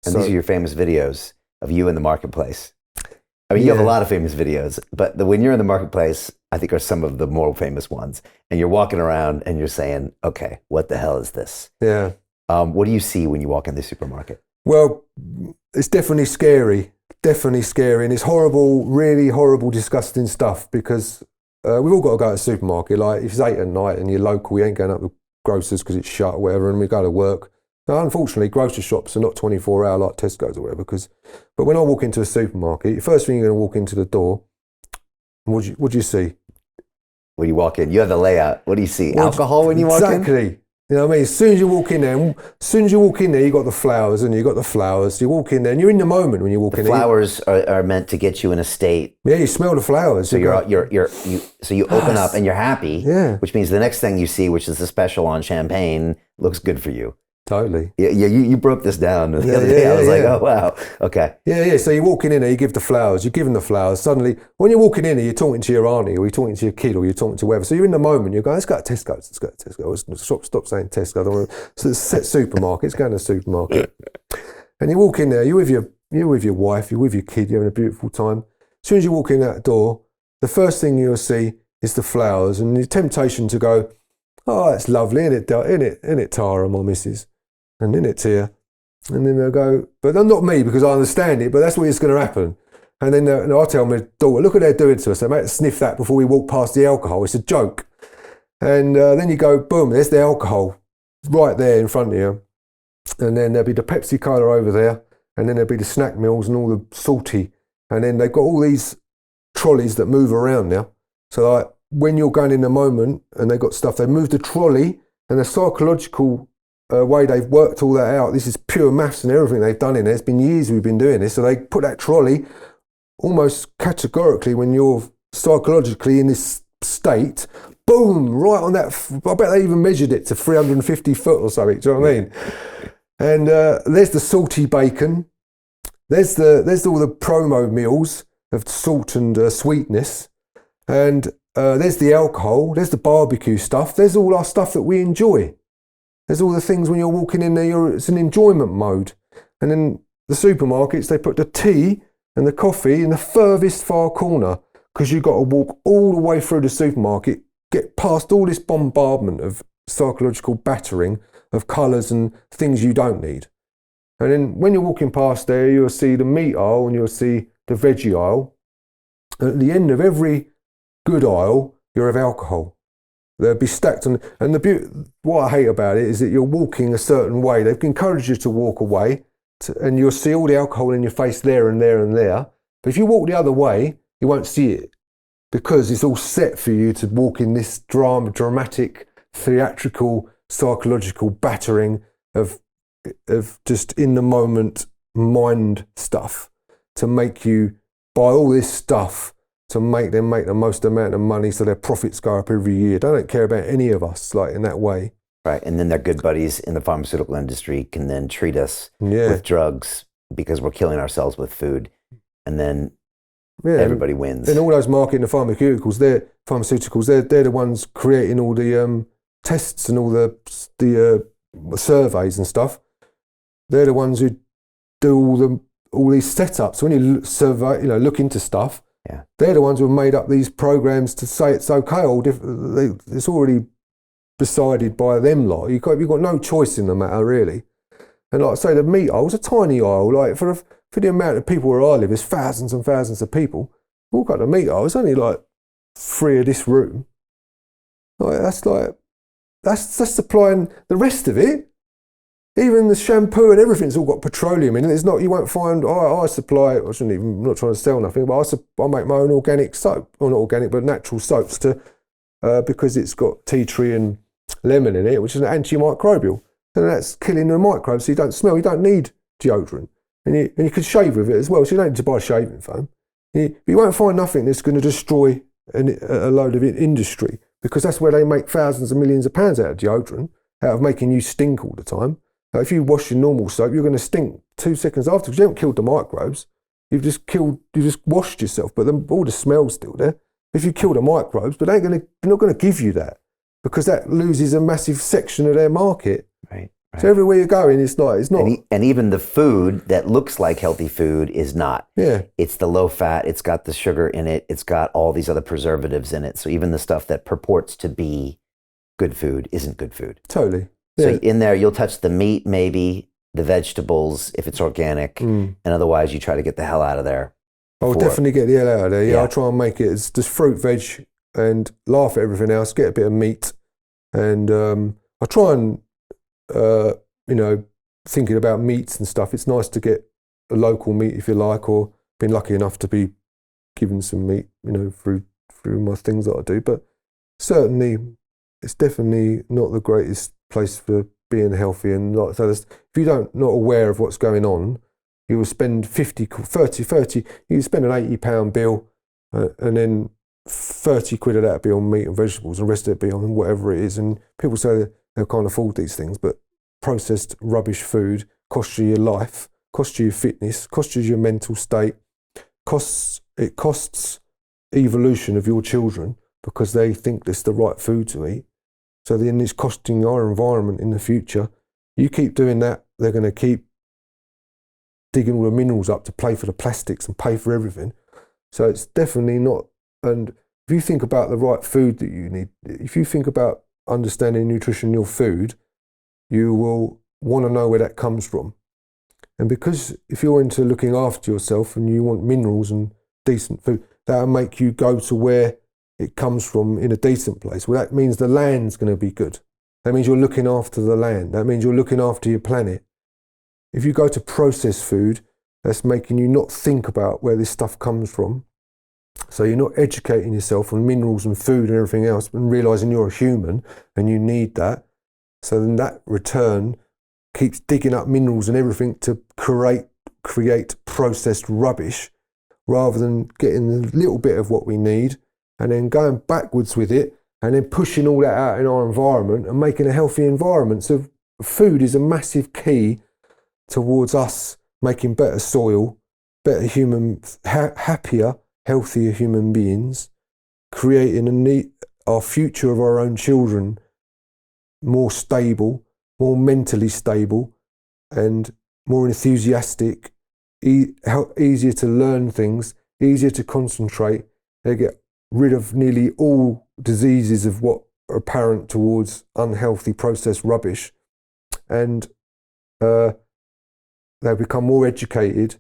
And these are your famous videos of you in the marketplace. I mean, you have a lot of famous videos, but when you're in the marketplace, I think are some of the more famous ones. And you're walking around and you're saying, okay, what the hell is this? Yeah. What do you see when you walk in the supermarket? Well, it's definitely scary. Definitely scary. And it's horrible, really horrible, disgusting stuff because we've all got to go to the supermarket. Like if it's 8 at night and you're local, you ain't going up to grocers because it's shut or whatever, and we go to work. Now, unfortunately, grocery shops are not 24-hour like Tesco's or whatever. But when I walk into a supermarket, the first thing you're going to walk into the door, what do you see? When you walk in, you have the layout. What do you see? Alcohol when you walk in? Exactly. You know what I mean? As soon as you walk in there, you got the flowers and you got the flowers. You walk in there and you're in the moment when you walk in there. Flowers are meant to get you in a state. Yeah, you smell the flowers. So you open up and you're happy. Yeah. Which means the next thing you see, which is the special on champagne, looks good for you. Totally. Yeah, you broke this down the other day. I was like, oh, wow. Okay. Yeah. So you're walking in there, you give the flowers, you're giving the flowers. Suddenly, when you're walking in there, you're talking to your auntie or you're talking to your kid or you're talking to whoever. So you're in the moment, you're going, let's go to Tesco's, let's go to Tesco. Stop saying Tesco. I don't want to. So supermarket, go to the supermarket. And you walk in there, you're with your wife, you're with your kid, you're having a beautiful time. As soon as you walk in that door, the first thing you'll see is the flowers and the temptation to go, oh, that's lovely, isn't it, Tara, my missus? And in it's here. And then they'll go, but not me because I understand it, but that's what's going to happen. And then I'll tell my daughter, look what they're doing to us. They make us sniff that before we walk past the alcohol. It's a joke. And then you go, boom, there's the alcohol right there in front of you. And then there'll be the Pepsi Cola over there. And then there'll be the snack meals and all the salty. And then they've got all these trolleys that move around now. So like when you're going in the moment and they've got stuff, they move the trolley and the psychological way they've worked all that out. This is pure maths and everything they've done in there. It's been years we've been doing this. So they put that trolley almost categorically when you're psychologically in this state, boom, right on that. I bet they even measured it to 350 foot or something. Do you know what I mean? And there's the salty bacon. There's all the promo meals of salt and sweetness. And there's the alcohol. There's the barbecue stuff. There's all our stuff that we enjoy. There's all the things when you're walking in there, it's an enjoyment mode. And then the supermarkets, they put the tea and the coffee in the furthest far corner because you've got to walk all the way through the supermarket, get past all this bombardment of psychological battering of colours and things you don't need. And then when you're walking past there, you'll see the meat aisle and you'll see the veggie aisle. At the end of every good aisle, you'll have alcohol. They'll be stacked on, and what I hate about it is that you're walking a certain way. They've encouraged you to walk away, and you'll see all the alcohol in your face there and there and there. But if you walk the other way, you won't see it because it's all set for you to walk in this dramatic, theatrical, psychological battering of just in the moment mind stuff to make you buy all this stuff to make them make the most amount of money so their profits go up every year. They don't care about any of us like in that way. Right, and then their good buddies in the pharmaceutical industry can then treat us with drugs because we're killing ourselves with food, and then everybody wins. And all those marketing the pharmaceuticals, they're the ones creating all the tests and all the surveys and stuff. They're the ones who do all these setups. When you survey, look into stuff. Yeah. They're the ones who have made up these programs to say it's okay. It's already decided by them lot. You've got no choice in the matter, really. And like I say, the meat aisle's a tiny aisle. Like for the amount of people where I live, there's thousands and thousands of people. Walk up the meat aisle, it's only like 3 of this room. That's supplying the rest of it. Even the shampoo and everything's all got petroleum in it. It's not, you won't find, I supply, I'm not trying to sell nothing, but I make my own organic soap, or not organic, but natural soaps because it's got tea tree and lemon in it, which is an antimicrobial. And that's killing the microbes so you don't smell. You don't need deodorant. And you can shave with it as well, so you don't need to buy shaving foam. But you won't find nothing that's going to destroy a load of industry because that's where they make thousands of millions of pounds out of deodorant, out of making you stink all the time. If you wash your normal soap, you're going to stink 2 seconds after because you haven't killed the microbes. You just washed yourself, but all the smell's still there. If you kill the microbes, but they're not going to give you that because that loses a massive section of their market. Right. So everywhere you're going, it's not. And even the food that looks like healthy food is not. Yeah. It's the low fat, it's got the sugar in it, it's got all these other preservatives in it. So even the stuff that purports to be good food isn't good food. Totally. Yeah. So in there, you'll touch the meat, maybe, the vegetables, if it's organic, and otherwise you try to get the hell out of there. I'll definitely get the hell out of there. Yeah, Yeah. I'll try and make it as just fruit, veg, and laugh at everything else, get a bit of meat. And I try and, thinking about meats and stuff, it's nice to get a local meat if you like, or been lucky enough to be given some meat, through my things that I do. But certainly, it's definitely not the greatest place for being healthy. And like, so if you not aware of what's going on, you will spend 30, you spend an £80 bill and then 30 quid of that be on meat and vegetables, and the rest of it be on whatever it is. And people say they can't afford these things, but processed rubbish food costs you your life, costs you your fitness, costs you your mental state, costs evolution of your children because they think this is the right food to eat. So then it's costing our environment in the future. You keep doing that, they're going to keep digging all the minerals up to pay for the plastics and pay for everything. So it's definitely not. And if you think about the right food that you need, if you think about understanding nutrition in your food, you will want to know where that comes from. And because if you're into looking after yourself and you want minerals and decent food, that'll make you go to where it comes from in a decent place. Well, that means the land's going to be good. That means you're looking after the land. That means you're looking after your planet. If you go to processed food, that's making you not think about where this stuff comes from. So you're not educating yourself on minerals and food and everything else, and realising you're a human and you need that. So then that return keeps digging up minerals and everything to create processed rubbish, rather than getting a little bit of what we need and then going backwards with it and then pushing all that out in our environment and making a healthy environment. So food is a massive key towards us making better soil, better happier, healthier human beings, creating our future of our own children more stable, more mentally stable, and more enthusiastic, easier to learn things, easier to concentrate. They get rid of nearly all diseases of what are apparent towards unhealthy processed rubbish, and they become more educated.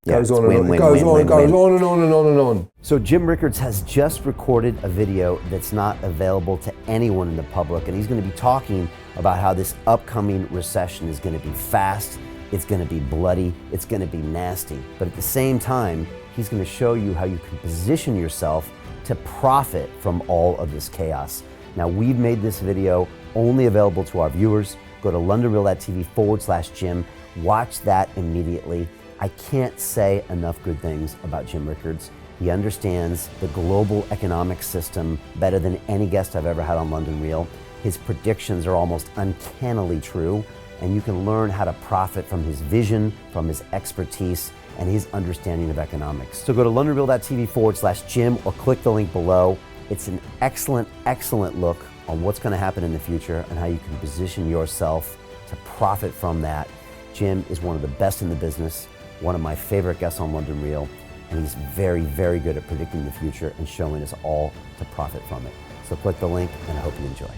Goes on and on. It goes on and goes on and on and on and on. So Jim Rickards has just recorded a video that's not available to anyone in the public, and he's going to be talking about how this upcoming recession is going to be fast, it's going to be bloody, it's going to be nasty. But at the same time, he's going to show you how you can position yourself to profit from all of this chaos. Now, we've made this video only available to our viewers. Go to londonreal.tv/Jim. Watch that immediately. I can't say enough good things about Jim Rickards. He understands the global economic system better than any guest I've ever had on London Real. His predictions are almost uncannily true, and you can learn how to profit from his vision, from his expertise, and his understanding of economics. So go to londonreal.tv/Jim or click the link below. It's an excellent, excellent look on what's going to happen in the future and how you can position yourself to profit from that. Jim is one of the best in the business, one of my favorite guests on London Real, and he's very, very good at predicting the future and showing us all to profit from it. So click the link, and I hope you enjoy.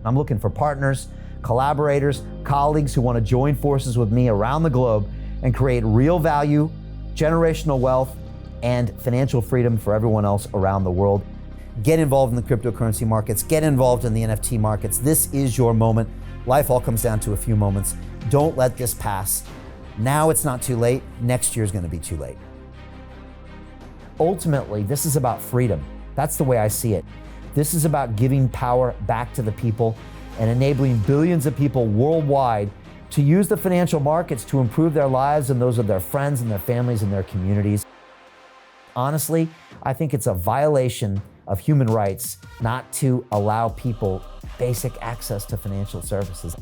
I'm looking for partners, collaborators, colleagues who want to join forces with me around the globe and create real value, generational wealth, and financial freedom for everyone else around the world. Get involved in the cryptocurrency markets, get involved in the NFT markets. This is your moment. Life all comes down to a few moments. Don't let this pass. Now it's not too late. Next year is going to be too late. Ultimately, this is about freedom. That's the way I see it. This is about giving power back to the people and enabling billions of people worldwide to use the financial markets to improve their lives and those of their friends and their families and their communities. Honestly, I think it's a violation of human rights not to allow people basic access to financial services.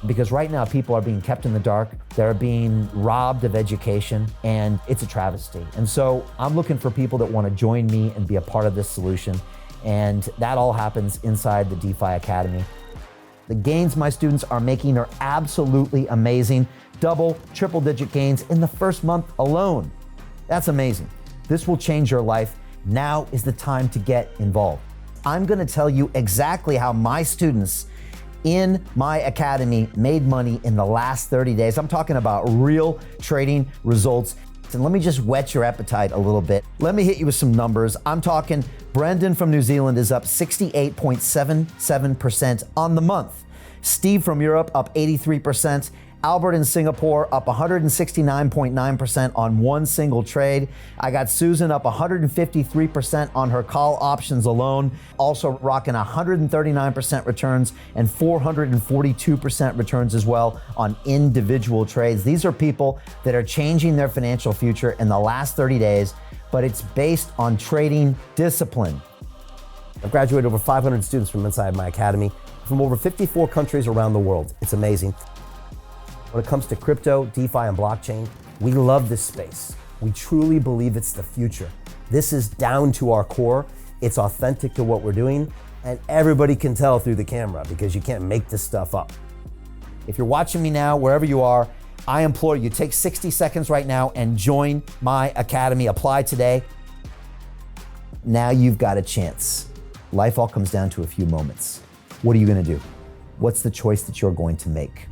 Because right now people are being kept in the dark, they're being robbed of education, and it's a travesty. And so I'm looking for people that want to join me and be a part of this solution. And that all happens inside the DeFi Academy. The gains my students are making are absolutely amazing. Double, triple digit gains in the first month alone. That's amazing. This will change your life. Now is the time to get involved. I'm gonna tell you exactly how my students in my academy made money in the last 30 days. I'm talking about real trading results. And let me just whet your appetite a little bit. Let me hit you with some numbers. I'm talking Brendan from New Zealand is up 68.77% on the month. Steve from Europe up 83%. Albert in Singapore up 169.9% on one single trade. I got Susan up 153% on her call options alone. Also rocking 139% returns and 442% returns as well on individual trades. These are people that are changing their financial future in the last 30 days, but it's based on trading discipline. I've graduated over 500 students from inside my academy from over 54 countries around the world. It's amazing. When it comes to crypto, DeFi, and blockchain, we love this space. We truly believe it's the future. This is down to our core. It's authentic to what we're doing, and everybody can tell through the camera because you can't make this stuff up. If you're watching me now, wherever you are, I implore you, take 60 seconds right now and join my academy. Apply today. Now you've got a chance. Life all comes down to a few moments. What are you gonna do? What's the choice that you're going to make?